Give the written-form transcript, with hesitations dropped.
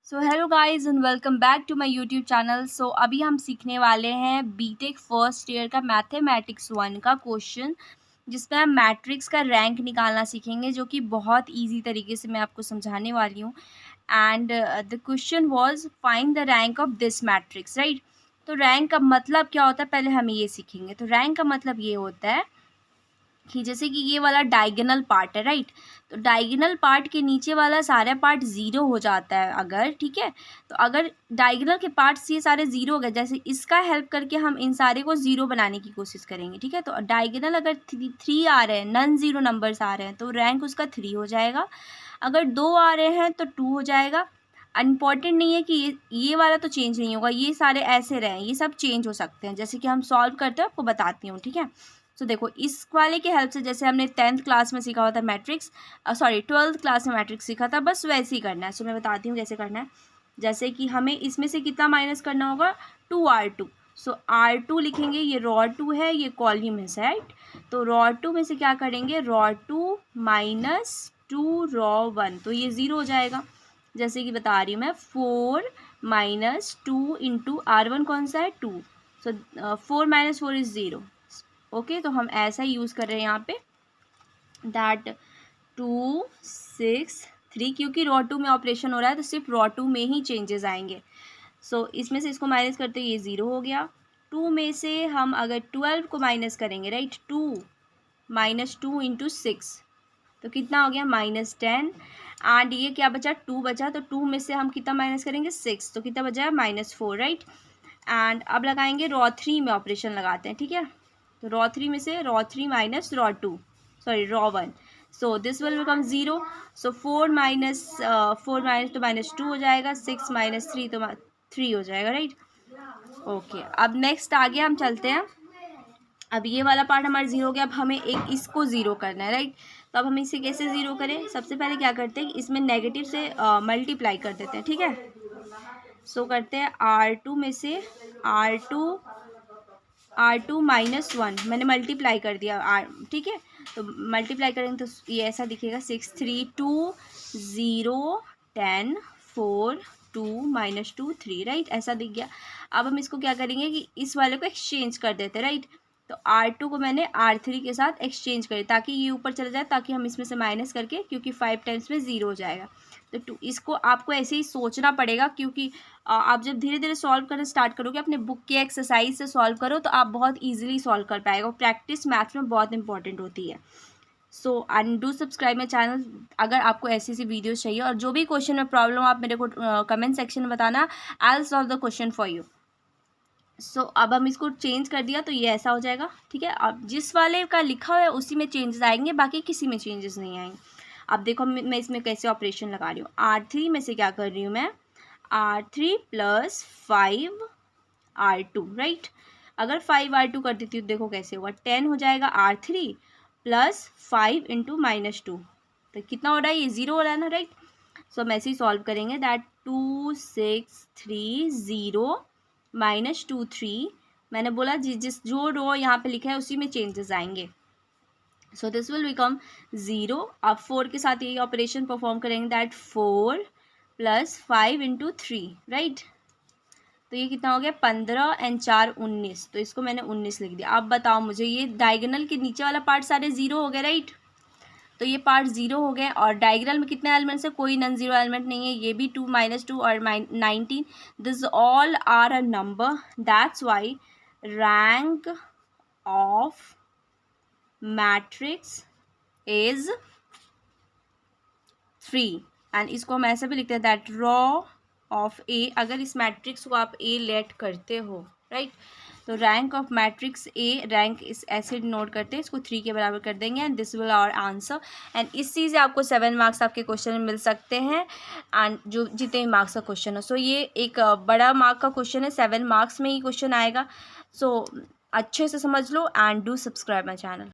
So hello guys and welcome back to my YouTube channel. So अभी हम सीखने वाले हैं बीटेक फर्स्ट ईयर का मैथमेटिक्स 1 का क्वेश्चन, जिसमें हम मैट्रिक्स का रैंक निकालना सीखेंगे, जो कि बहुत इजी तरीके से मैं आपको समझाने वाली हूँ। And the question was find the rank of this matrix, right. तो रैंक का मतलब क्या होता है, पहले हम ये सीखेंगे। तो रैंक का मतलब ये होता है कि जैसे कि ये वाला डायगोनल पार्ट है, राइट। तो डायगोनल पार्ट के नीचे वाला सारा पार्ट ज़ीरो हो जाता है अगर, ठीक है। तो अगर डायगोनल के पार्ट्स ये सारे ज़ीरो हो गए, जैसे इसका हेल्प करके हम इन सारे को ज़ीरो बनाने की कोशिश करेंगे, ठीक है। तो डायगोनल अगर थ्री आ रहे हैं, नॉन ज़ीरो नंबर्स आ रहे हैं, तो रैंक उसका 3 हो जाएगा। अगर 2 आ रहे हैं तो 2 हो जाएगा। इम्पॉर्टेंट नहीं है कि ये वाला तो चेंज नहीं होगा, ये सारे ऐसे रहें, ये सब चेंज हो सकते हैं। जैसे कि हम सॉल्व करते हैं, आपको बताती हूँ, ठीक है। तो देखो, इस वाले के हेल्प से जैसे हमने 10th क्लास में सीखा हुआ था मैट्रिक्स, 12th क्लास में मैट्रिक्स सीखा था, बस वैसे ही करना है। सो मैं बताती हूँ कैसे करना है। जैसे कि हमें इसमें से कितना माइनस करना होगा, 2r2। सो r2 लिखेंगे, ये ρ2 है, ये कॉलम है, राइट। तो ρ2 में से क्या करेंगे, ρ2 माइनस 2 ρ1, तो ये 0 हो जाएगा। जैसे कि बता रही हूँ मैं, 4 माइनस 2 इंटू r1 कौन सा है, 2। सो 4 माइनस 4 इज़ 0। ओके, तो हम ऐसा ही यूज़ कर रहे हैं यहाँ पे, दैट 2 6 3, क्योंकि ρ2 में ऑपरेशन हो रहा है तो सिर्फ ρ2 में ही चेंजेस आएंगे। सो इसमें से इसको माइनस करते ये 0 हो गया। 2 में से हम अगर 12 को माइनस करेंगे, राइट, 2 माइनस 2 इंटू 6, तो कितना हो गया, -10। एंड ये क्या बचा, 2 बचा, तो 2 में से हम कितना माइनस करेंगे, 6, तो कितना बचा, -4, राइट। एंड अब लगाएंगे ρ3 में, ऑपरेशन लगाते हैं, ठीक है। तो ρ3 में से ρ3 minus ρ2, sorry ρ1, so this will become 0। So 4 minus तो -2 हो जाएगा, 6 माइनस 3 तो 3 हो जाएगा, राइट। ओके, अब नेक्स्ट आगे हम चलते हैं। अब ये वाला पार्ट हमारा 0 हो गया, अब हमें एक इसको 0 करना है, राइट। तो अब हम इसे कैसे 0 करें, सबसे पहले क्या करते हैं कि इसमें नेगेटिव से मल्टीप्लाई कर देते हैं, ठीक है। सो करते हैं r2 में से r2 माइनस 1, मैंने मल्टीप्लाई कर दिया r, ठीक है। तो मल्टीप्लाई करेंगे तो ये ऐसा दिखेगा, 6 3 2 0 10 4 2 -2 3, राइट, ऐसा दिख गया। अब हम इसको क्या करेंगे कि इस वाले को एक्सचेंज कर देते हैं, राइट। तो r2 को मैंने r3 के साथ एक्सचेंज कर, ताकि ये ऊपर चला जाए, ताकि हम इसमें से माइनस करके, क्योंकि 5 टाइम्स में 0 हो जाएगा। तो इसको आपको ऐसे ही सोचना पड़ेगा, क्योंकि आप जब धीरे धीरे सॉल्व करना स्टार्ट करोगे, अपने बुक के एक्सरसाइज से सॉल्व करो, तो आप बहुत ईजिली सॉल्व कर पाएगा। प्रैक्टिस मैथ्स में बहुत इंपॉर्टेंट होती है। So and do subscribe my channel अगर आपको ऐसी वीडियोस चाहिए, और जो भी क्वेश्चन में प्रॉब्लम आप मेरे को कमेंट सेक्शन में बताना, I will solve the question for you. So अब हम इसको चेंज कर दिया, तो ये ऐसा हो जाएगा, ठीक है। अब जिस वाले का लिखा हुआ है उसी में चेंजेस आएंगे, बाकी किसी में चेंजेस नहीं आएंगे। अब देखो मैं इसमें कैसे ऑपरेशन लगा रही हूँ। r3 में से क्या कर रही हूँ मैं, r3 प्लस 5r2, राइट। अगर 5r2 कर देती हूँ, देखो कैसे होगा, 10 हो जाएगा r3 प्लस 5 इंटू -2, तो कितना हो रहा है, ये 0 हो रहा है ना, राइट। सो हम ऐसे ही सॉल्व करेंगे, दैट 2 6 3 0 -2 3, मैंने बोला जिस जो रो यहाँ पे लिखा है उसी में चेंजेस आएंगे। सो दिस विल बिकम 0। अब 4 के साथ यही ऑपरेशन परफॉर्म करेंगे, दैट 4 प्लस 5 इंटू 3, राइट। तो ये कितना हो गया, 15 एंड 4 19, तो इसको मैंने 19 लिख दिया। अब बताओ मुझे, ये डायगोनल के नीचे वाला पार्ट सारे 0 हो गए, राइट। तो ये पार्ट 0 हो गए, और डायगोनल में कितने एलिमेंट्स है, कोई नॉन जीरो एलिमेंट नहीं है, ये भी 2 -2 और 19, this all are a number, that's why rank of matrix is 3। And इसको हम ऐसे भी लिखते हैं, दैट रॉ ऑफ ए, अगर इस मैट्रिक्स को आप ए लेट करते हो, राइट, तो rank of matrix A, rank इस ऐसे नोट करते हैं, इसको 3 के बराबर कर देंगे, and this will our answer. And इस चीज़ से आपको 7 मार्क्स आपके क्वेश्चन में मिल सकते हैं, एंड जो जितने भी मार्क्स का क्वेश्चन हो। सो ये एक बड़ा मार्क का क्वेश्चन है, 7 मार्क्स में ही क्वेश्चन आएगा। सो अच्छे से समझ लो, and do subscribe my channel.